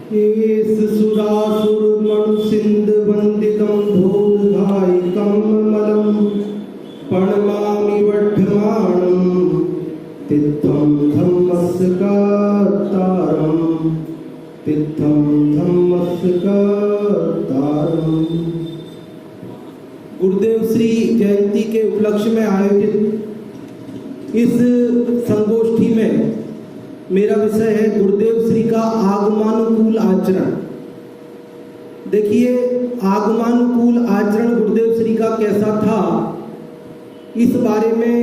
S सुरासुर मणु सिंध वंदितम धोधायिकम मलम प्रणमामि वठमाणम तित्थम धम्मस्य तारम तित्थम धम्मस्य तारम। गुरुदेव श्री जयंती के उपलक्ष्य में आयोजित इस संगोष्ठी में मेरा विषय है गुरुदेव श्री का आगमनानुकूल आचरण। देखिए, आगमनानुकूल आचरण गुरुदेव श्री का कैसा था, इस बारे में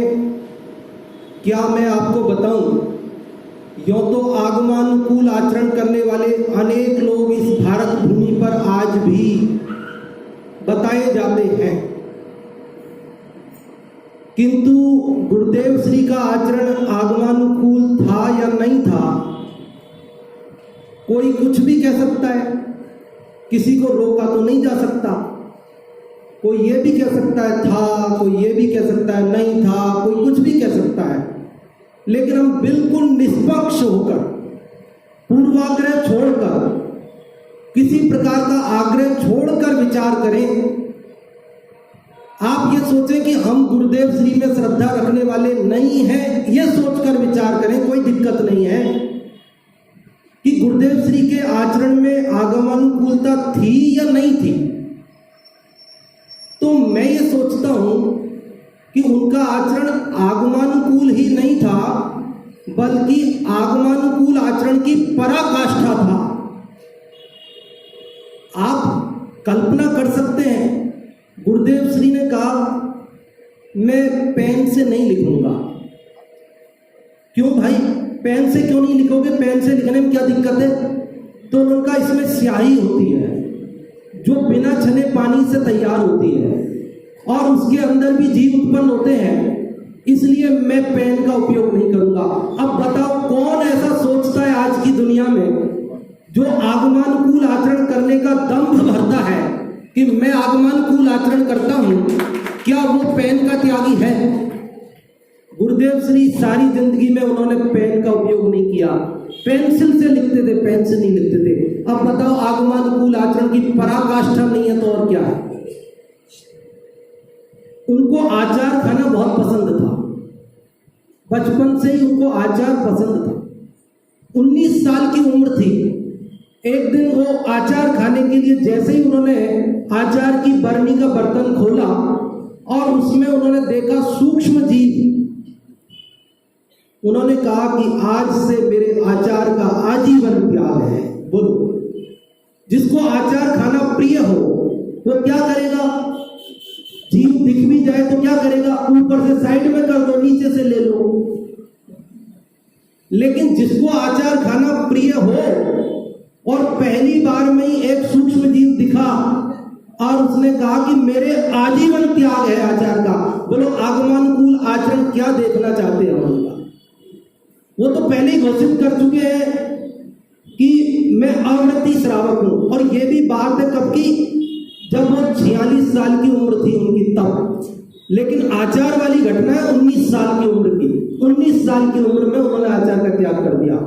क्या मैं आपको बताऊं। यूं तो आगमनानुकूल आचरण करने वाले अनेक लोग इस भारत भूमि पर आज भी बताए जाते हैं, किंतु गुरुदेव श्री का आचरण आगमनानुकूल था या नहीं था, कोई कुछ भी कह सकता है, किसी को रोका तो नहीं जा सकता। कोई ये भी कह सकता है था, कोई ये भी कह सकता है नहीं था, कोई कुछ भी कह सकता है, लेकिन हम बिल्कुल निष्पक्ष होकर, पूर्वाग्रह छोड़कर, किसी प्रकार का आग्रह छोड़कर विचार करें। आप ये सोचें कि हम गुरुदेव श्री में श्रद्धा रखने वाले नहीं हैं, ये सोचकर विचार करें, कोई दिक्कत नहीं है कि गुरुदेव श्री के आचरण में आगमनानुकूलता थी या नहीं थी। तो मैं ये सोचता हूं कि उनका आचरण आगमनानुकूल ही नहीं था, बल्कि आगमनानुकूल आचरण की पराकाष्ठा था। आप कल्पना कर सकते हैं, गुरुदेव श्री ने कहा मैं पेन से नहीं लिखूंगा। क्यों भाई, पेन से क्यों नहीं लिखोगे, पेन से लिखने में क्या दिक्कत है? तो उनका इसमें स्याही होती है जो बिना छने पानी से तैयार होती है और उसके अंदर भी जीव उत्पन्न होते हैं, इसलिए मैं पेन का उपयोग नहीं करूंगा। अब बताओ, कौन ऐसा सोचता है आज की दुनिया में जो आगमनानुकूल आचरण करने का दंभ भरता है कि मैं आगमनानुकूल आचरण करता हूं, क्या वो पेन का त्यागी है? गुरुदेव श्री सारी जिंदगी में उन्होंने पेन का उपयोग नहीं किया, पेंसिल से लिखते थे, पेन से नहीं लिखते थे। अब बताओ, आगमनानुकूल आचरण की पराकाष्ठा नहीं है तो और क्या है? उनको आचार खाना बहुत पसंद था, बचपन से ही उनको आचार पसंद था। 19 साल की उम्र थी, एक दिन वो आचार खाने के लिए जैसे ही उन्होंने आचार की बरनी का बर्तन खोला और उसमें उन्होंने देखा सूक्ष्म जीव, उन्होंने कहा कि आज से मेरे आचार का आजीवन त्याग है। बोलो, जिसको आचार खाना प्रिय हो वो क्या करेगा? जीव दिख भी जाए तो क्या करेगा? ऊपर से साइड में कर दो, नीचे से ले लो। लेकिन जिसको आचार खाना प्रिय हो और पहली बार में ही एक सूक्ष्म जीव दिखा और उसने कहा कि मेरे आजीवन त्याग है आचार का, बोलो आगमनानुकूल आचरण क्या देखना चाहते हैं उनका? वो तो पहले ही घोषित कर चुके हैं कि मैं अवृत्ति श्रावक हूं। और ये भी बात है कब की? जब वो 46 साल की उम्र थी उनकी तब। लेकिन आचार वाली घटना है 19 साल की उम्र की। 19 साल की उम्र में उन्होंने आचार का त्याग कर दिया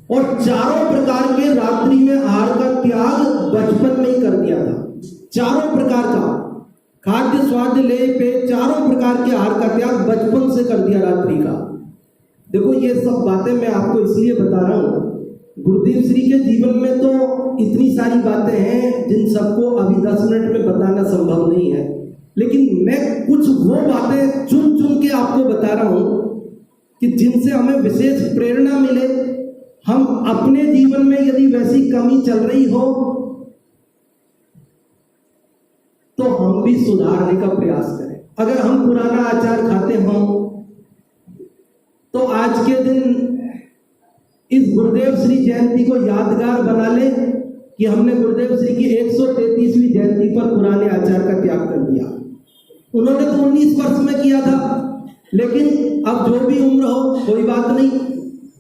और चारों प्रकार के रात्रि में आहार का त्याग बचपन में ही कर दिया था। चारों प्रकार का खाद्य, स्वाद, लेय, पेय, चारों प्रकार के आहार का त्याग बचपन से कर दिया रात्रि का। देखो, ये सब बातें मैं आपको इसलिए बता रहा हूं, गुरुदेव श्री के जीवन में तो इतनी सारी बातें हैं जिन सबको अभी 10 मिनट में बताना संभव नहीं है, लेकिन मैं कुछ वो बातें चुन चुन के आपको बता रहा हूं कि जिनसे हमें विशेष प्रेरणा मिले। हम अपने जीवन में यदि वैसी कमी चल रही हो तो हम भी सुधारने का प्रयास करें। अगर हम पुराना आचार खाते हों तो आज के दिन इस गुरुदेव श्री जयंती को यादगार बना ले कि हमने गुरुदेव श्री की 133वीं जयंती पर पुराने आचार का त्याग कर दिया। उन्होंने तो 19 वर्ष में किया था, लेकिन अब जो भी उम्र हो कोई बात नहीं,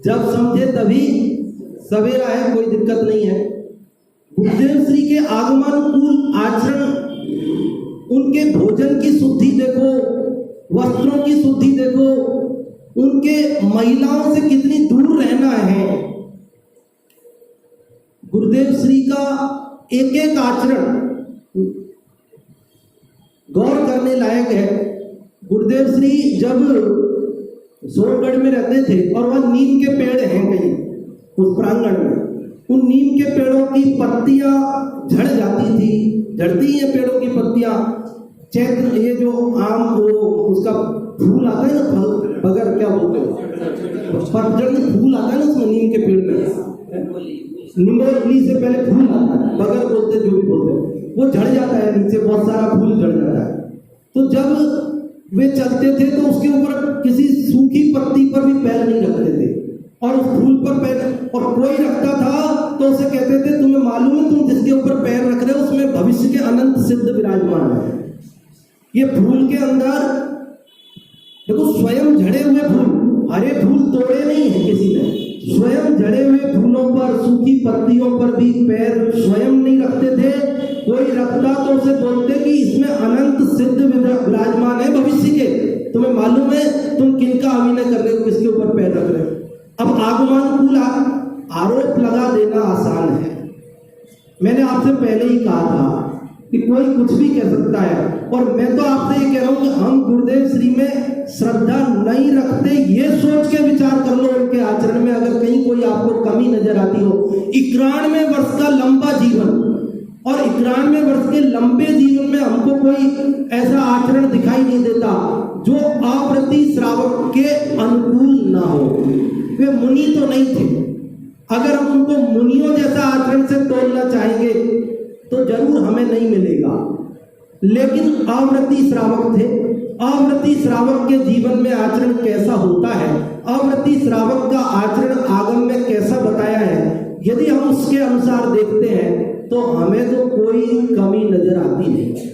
जब समझे तभी सवेरा है, कोई दिक्कत नहीं है। गुरुदेव श्री के आगमनानुकूल आचरण, उनके भोजन की शुद्धि देखो, वस्त्रों की शुद्धि देखो, उनके महिलाओं से कितनी दूर रहना है। गुरुदेव श्री का एक एक आचरण गौर करने लायक है। गुरुदेव श्री जब सोनगढ़ में रहते थे और वह नीम के पेड़ हैं कहीं उस प्रांगण में, उन नीम के पेड़ों की पत्तियां झड़ जाती थी, झड़ती हैं पेड़ों की पत्तियां। चैत्र, ये जो आम वो उसका फूल आता है ना, फल बगर क्या बोलते हो, पतझड़ में फूल आता है ना उसमें, नीम के पेड़ में निम्बोली से पहले फूल आता है, बगर बोलते जो भी बोलते, वो झड़ जाता है नीचे, बहुत सारा फूल झड़ जाता है। तो जब वे चलते थे तो उसके ऊपर किसी सूखी पत्ती पर भी पैर नहीं रखते थे और उस फूल पर पैर, और कोई रखता था तो उसे कहते थे तुम्हें मालूम है तुम जिसके ऊपर पैर रख रहे हो उसमें भविष्य के अनंत सिद्ध विराजमान है। ये फूल के अंदर देखो स्वयं झड़े हुए फूल, हरे फूल तोड़े नहीं है किसी ने, स्वयं झड़े हुए फूलों पर, सूखी पत्तियों पर भी पैर स्वयं नहीं रखते थे। कोई रखता तो उसे बोलते कि इसमें अनंत सिद्ध विराजमान है भविष्य के, तुम्हें मालूम है तुम किनका अभिनय कर रहे हो, किसके ऊपर पैर रख रहे हो। अब आगमनानुकूल आरोप लगा देना आसान है। मैंने आपसे पहले ही कहा था कि कोई कुछ भी कह सकता है, और मैं तो आपसे ये कह रहा हूं कि हम गुरुदेव श्री में श्रद्धा नहीं रखते, ये सोच के विचार कर लो उनके आचरण में, अगर कहीं कोई आपको कमी नजर आती हो। 91 वर्ष का लंबा जीवन और 91 वर्ष के लंबे जीवन में हमको कोई ऐसा आचरण दिखाई नहीं देता जो आवृत्ति श्रावक के अनुकूल ना हो। वे मुनि तो नहीं थे, अगर हम उनको मुनियों जैसा आचरण से तोलना चाहेंगे तो जरूर हमें नहीं मिलेगा, लेकिन आवृत्ति श्रावक थे। आवृत्ति श्रावक के जीवन में आचरण कैसा होता है, आवृत्ति श्रावक का आचरण आगम में कैसा बताया है, यदि हम उसके अनुसार देखते हैं तो हमें तो कोई कमी नजर आती नहीं।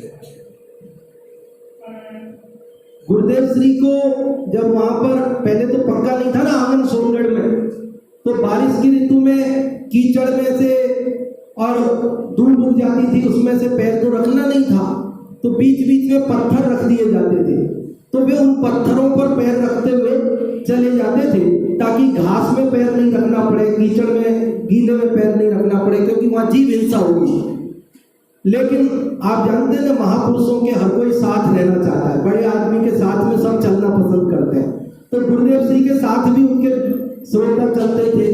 गुरुदेव श्री को जब वहां पर पहले तो पक्का नहीं था ना आंगन सोनगढ़ में, तो बारिश की ऋतु में कीचड़ में से और धूल उग जाती थी, उसमें से पैर तो रखना नहीं था, तो बीच बीच में पत्थर रख दिए जाते थे, तो वे उन पत्थरों पर पैर रखते हुए चले जाते थे ताकि घास में पैर नहीं रखना पड़े, कीचड़ में गीले में पैर नहीं रखना पड़े, क्योंकि वहां जीव हिंसा होगी। लेकिन आप जानते हैं ना, महापुरुषों के हर कोई साथ रहना चाहता है, बड़े आदमी के साथ में सब चलना पसंद करते हैं, तो गुरुदेव श्री के साथ भी उनके श्रोता चलते थे।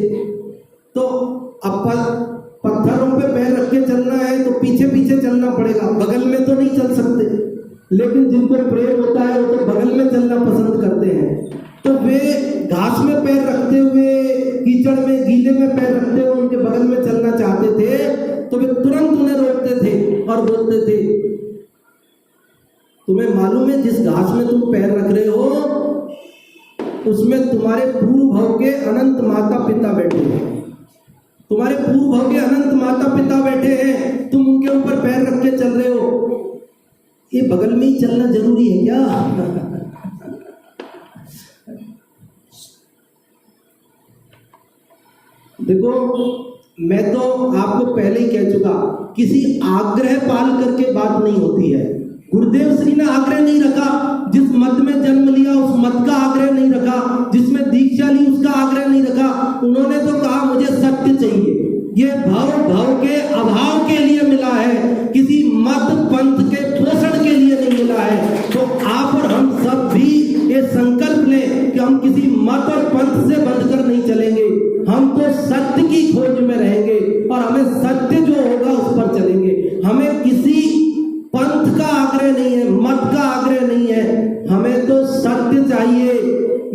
तो अब पत्थरों पे पैर रख के चलना है तो पीछे पीछे चलना पड़ेगा, बगल में तो नहीं चल सकते, लेकिन जिनको प्रेम होता है वो तो बगल में चलना पसंद करते हैं। तो वे घास में पैर रखते हुए, कीचड़ में गीले में पैर रखते हुए उनके बगल में चलना चाहते थे, तो वे तुरंत उन्हें रोकते थे और बोलते थे तुम्हें मालूम है जिस घास में तुम पैर रख रहे हो उसमें तुम्हारे पूर्व भव के अनंत माता पिता बैठे हैं, तुम्हारे पूर्व भव के अनंत माता पिता बैठे हैं, तुम उनके ऊपर पैर रख के चल रहे हो, ये बगल में ही चलना जरूरी है क्या? देखो, मैं तो आपको पहले ही कह चुका, किसी आग्रह पाल करके बात नहीं होती है। गुरुदेव श्री ने आग्रह नहीं रखा, जिस मत में जन्म लिया उस मत का आग्रह नहीं रखा, जिसमें दीक्षा ली उसका आग्रह नहीं रखा। उन्होंने तो कहा मुझे सत्य चाहिए, ये भव के अभाव के लिए मिला है, किसी मत पंथ के पोषण के लिए नहीं मिला है। तो आप और हम सब भी ये संकल्प लें कि हम किसी मत और पंथ से बंधकर नहीं चलेंगे, हम तो सत्य की खोज में रहेंगे और हमें सत्य जो होगा उस पर चलेंगे। हमें किसी पंथ का आग्रह नहीं है, मत का आग्रह नहीं है, हमें तो सत्य चाहिए।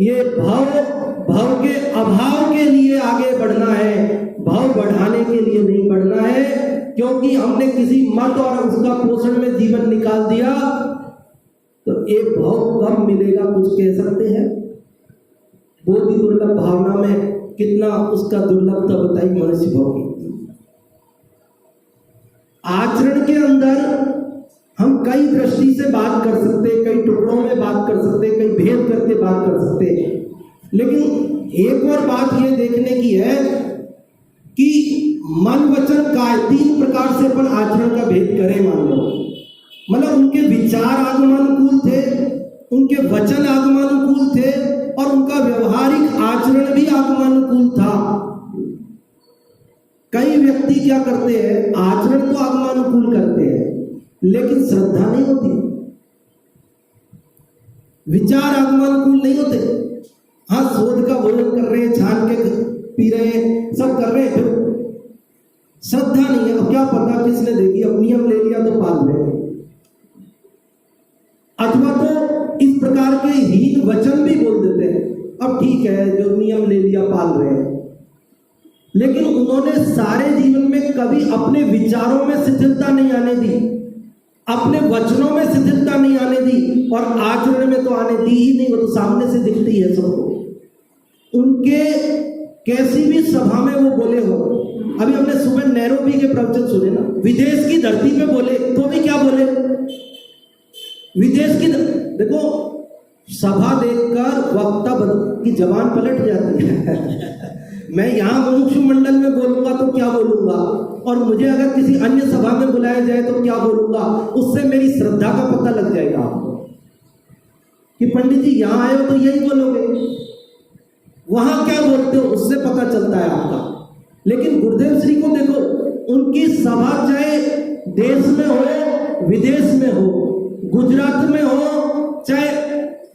ये भव के अभाव के लिए आगे बढ़ना है, भाव बढ़ाने के लिए नहीं बढ़ना है, क्योंकि हमने किसी मत और उसका पोषण में जीवन निकाल दिया तो एक भाव कब मिलेगा कुछ कह सकते हैं? बहुत ही दुर्लभ भावना में कितना उसका दुर्लभता बताई मनुष्य भाव की। आचरण के अंदर हम कई दृष्टि से बात कर सकते, कई टुकड़ों में बात कर सकते, कई भेद करके बात कर सकते, लेकिन एक और बात यह देखने की है कि मन वचन काय 3 प्रकार से अपन आचरण का भेद करें। मान लो, मतलब उनके विचार आगमनानुकूल थे, उनके वचन आगमनानुकूल थे और उनका व्यवहारिक आचरण भी आगमनानुकूल था। कई व्यक्ति क्या करते हैं, आचरण तो आगमनानुकूल करते हैं लेकिन श्रद्धा नहीं होती, विचार आगमनानुकूल नहीं होते। हाँ, शोध का भोजन कर रहे हैं, छान के पी रहे हैं, सब कर रहे हैं, फिर श्रद्धा नहीं है। अब क्या पता किसने देखी, अब नियम ले लिया तो पाल रहे हैं। अथवा तो इस प्रकार के हीन वचन भी बोल देते हैं, अब ठीक है जो नियम ले लिया पाल रहे हैं, लेकिन उन्होंने सारे जीवन में कभी अपने विचारों में शिथिलता नहीं आने दी, अपने वचनों में शिथिलता नहीं आने दी, और आचरण में तो आने दी ही नहीं। वो तो सामने से दिखती है सबको। उनके कैसी भी सभा में वो बोले हो, अभी हमने सुबह नैरोबी के प्रवचन सुने ना, विदेश की धरती पे बोले तो भी क्या बोले, विदेश की देखो सभा देखकर वक्ता की जबान पलट जाती है। मैं यहाँ मुमुक्षु मंडल में बोलूंगा तो क्या बोलूंगा, और मुझे अगर किसी अन्य सभा में बुलाया जाए तो क्या बोलूंगा, उससे मेरी श्रद्धा का पता लग जाएगा आपको कि पंडित जी यहाँ आए हो तो यही बोलोगे, वहां क्या बोलते हो उससे पता चलता है आपका। लेकिन गुरुदेव श्री को देखो, उनकी सभा चाहे देश में हो विदेश में हो, गुजरात में हो चाहे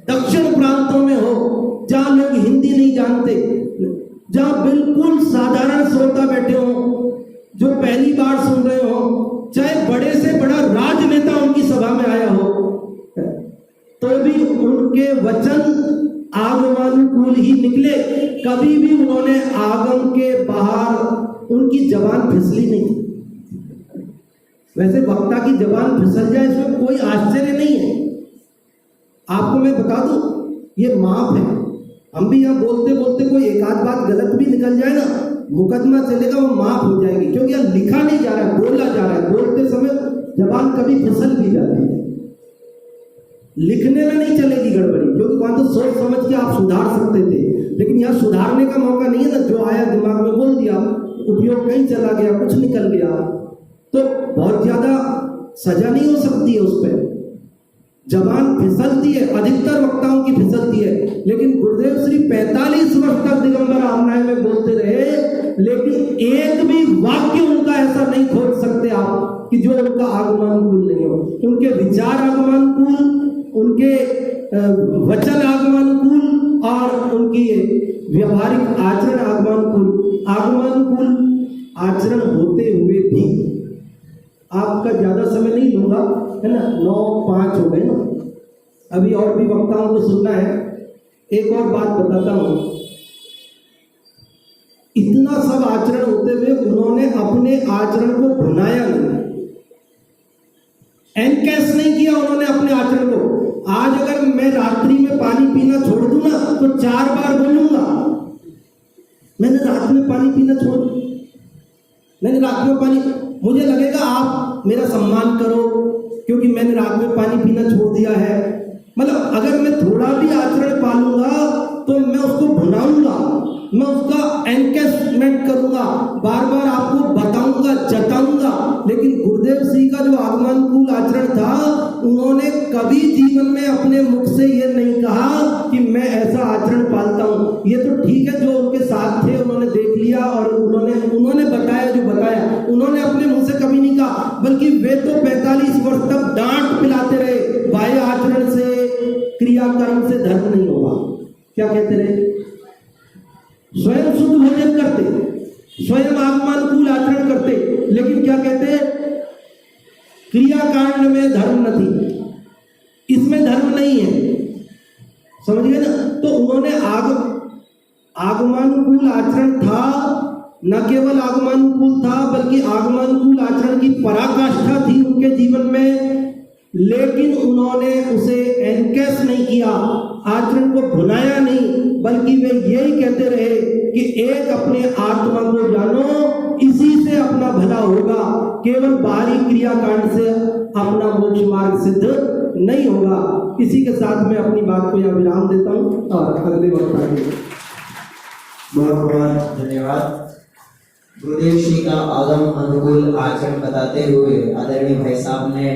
दक्षिण प्रांतों में हो, जहां लोग हिंदी नहीं जानते, जहां बिल्कुल साधारण श्रोता बैठे हो जो पहली बार सुन रहे हो, चाहे बड़े से बड़ा राजनेता उनकी सभा में आया हो, तो भी उनके वचन आगमनानुकूल ही निकले। कभी भी उन्होंने आगम के बाहर उनकी जबान फिसली नहीं। वैसे वक्ता की जबान फिसल जाए इसमें कोई आश्चर्य नहीं है। आपको मैं बता दूं, ये माफ है। हम भी यहाँ बोलते बोलते कोई एक आध बात गलत भी निकल जाए ना, मुकदमा चलेगा, वो माफ हो जाएगी, क्योंकि यहाँ लिखा नहीं जा रहा है, बोला जा रहा है। बोलते समय जबान कभी फिसल भी जाती है, लिखने में नहीं चलेगी गड़बड़ी, क्योंकि वहां तो सोच समझ के आप सुधार सकते थे, लेकिन यहाँ सुधारने का मौका नहीं है ना। जो आया दिमाग में बोल दिया, उपयोग कहीं चला गया, कुछ निकल गया, तो बहुत ज्यादा सजा नहीं हो सकती है उस पर। जबान फिसलती है, अधिकतर वक्ताओं की फिसलती है, लेकिन गुरुदेव श्री 45 वर्ष तक दिगंबर आमनाय में बोलते रहे, लेकिन एक भी वाक्य उनका ऐसा नहीं खोज सकते आप कि जो उनका आगमनानुकूल नहीं हो। उनके विचार आगमनानुकूल, उनके वचन आगमनानुकूल, और उनकी व्यवहारिक आचरण आगमनानुकूल। आगमनानुकूल आचरण होते हुए भी, आपका ज्यादा समय नहीं लूंगा, है ना, 9:05 हो गए ना, अभी और भी वक्ताओं को सुनना है। एक और बात बताता हूं, इतना सब आचरण होते हुए उन्होंने अपने आचरण को भुनाया नहीं, एनकैश नहीं किया उन्होंने अपने आचरण को। आज अगर मैं रात्रि में पानी पीना छोड़ दूं ना, तो 4 बार बोलूंगा मैंने रात में पानी पीना छोड़, मैंने रात में पानी, मुझे लगेगा आप मेरा सम्मान करो क्योंकि मैंने रात में पानी पीना छोड़ दिया है। मतलब अगर मैं थोड़ा भी आचरण पालूंगा तो मैं उसको भुनाऊंगा, मैं उसका एनकेसमेंट करूंगा, बार बार आपको बताऊंगा, जताऊंगा। लेकिन गुरुदेव श्री का जो आगमनानुकूल आचरण था, उन्होंने कभी जीवन में अपने मुख से ये नहीं कहा कि मैं ऐसा आचरण पालता हूँ। ये तो ठीक है, जो उनके साथ थे उन्होंने देख लिया और उन्होंने बताया जो बताया, उन्होंने अपने मुंह से कभी नहीं कहा, बल्कि वे तो 45 वर्ष तक डांट पिलाते रहे, बाह्य आचरण से, क्रियाकर्म से धर्म नहीं होगा। क्या कहते रहे? स्वयं शुद्ध भोजन करते, स्वयं आगमनानुकूल आचरण करते, लेकिन क्या कहते? क्रियाकांड में धर्म नहीं, इसमें धर्म नहीं है। समझ गए ना? तो उन्होंने आगमनानुकूल आचरण था, न केवल आगमनानुकूल था बल्कि आगमनानुकूल आचरण की पराकाष्ठा थी उनके जीवन में, लेकिन उन्होंने उसे एनकेस नहीं किया, आचरण को भुनाया नहीं, बल्कि वे यही कहते रहे कि एक अपने आत्मा को जानो, इसी से अपना भला होगा, केवल बाहरी क्रियाकांड से अपना मोक्ष मार्ग सिद्ध नहीं होगा। इसी के साथ मैं अपनी बात को यहाँ विराम देता हूँ और अगले वक्त आगे। बहुत बहुत धन्यवाद। गुरुदेव श्री का आगम अनुकूल आचरण बताते हुए आदरणीय भाई साहब ने